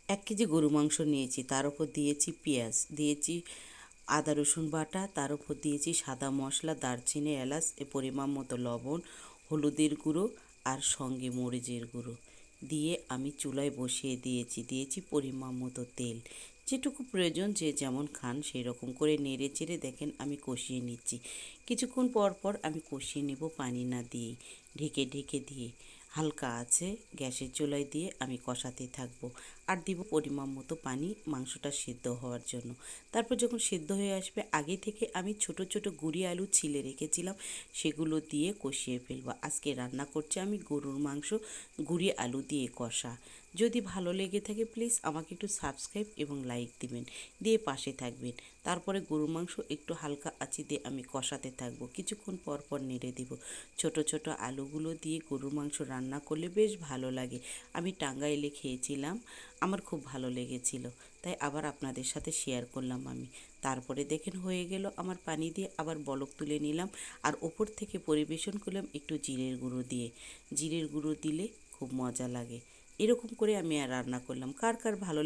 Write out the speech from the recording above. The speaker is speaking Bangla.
1 কেজি গরু মাংস নিয়েছি, তার উপর দিয়েছি পেঁয়াজ, দিয়েছি আদা রসুন বাটা, তার উপর দিয়েছি সাদা মশলা, দারচিনি, এলাচ, পরিমাণ মতো লবণ, হলুদের গুঁড়ো আর সঙ্গে মরিচের গুঁড়ো দিয়ে আমি চুলায় বসিয়ে দিয়েছি পরিমাণ মতো তেল। যেটুকু প্রয়োজন যে যেমন খান সেই রকম করে নেড়ে চেড়ে দেখেন আমি কষিয়ে নিচ্ছি। কিছুক্ষণ পর পর আমি কষিয়ে নেব পানি না দিয়েই, ঢেকে ঢেকে দিয়ে হালকা আছে গ্যাসের চুলায় দিয়ে আমি কষাতে থাকবো। আর দিব পরিমাণ মতো পানি মাংসটা সিদ্ধ হওয়ার জন্য। তারপর যখন সিদ্ধ হয়ে আসবে আগে থেকে আমি ছোট ছোট গুঁড়ি আলু ছিলে রেখেছিলাম, সেগুলো দিয়ে কষিয়ে ফেলবো। আজকে রান্না করছি আমি গরুর মাংস গুঁড়ি আলু দিয়ে কষা। যদি ভালো লেগে থাকে প্লিজ আমাকে একটু সাবস্ক্রাইব এবং লাইক দিবেন, দিয়ে পাশে থাকবেন। তারপরে গরুর মাংস একটু হালকা আঁচে দিয়ে আমি কষাতে থাকবো, কিছুক্ষণ পর পর নেড়ে দিব। ছোট ছোট আলুগুলো দিয়ে গরুর মাংস রান্না করলে বেশ ভালো লাগে। আমি টাঙ্গাইলে খেয়েছিলাম, আমার খুব ভালো লেগেছিল, তাই আবার আপনাদের সাথে শেয়ার করলাম আমি। তারপরে দেখেন হয়ে গেল আমার, পানি দিয়ে আবার বলক তুলে নিলাম। আর ওপর থেকে পরিবেশন করলাম একটু জিরের গুঁড়ো দিয়ে। জিরের গুঁড়ো দিলে খুব মজা লাগে। এরকম করে আমি আর রান্না করলাম। কার কার ভালো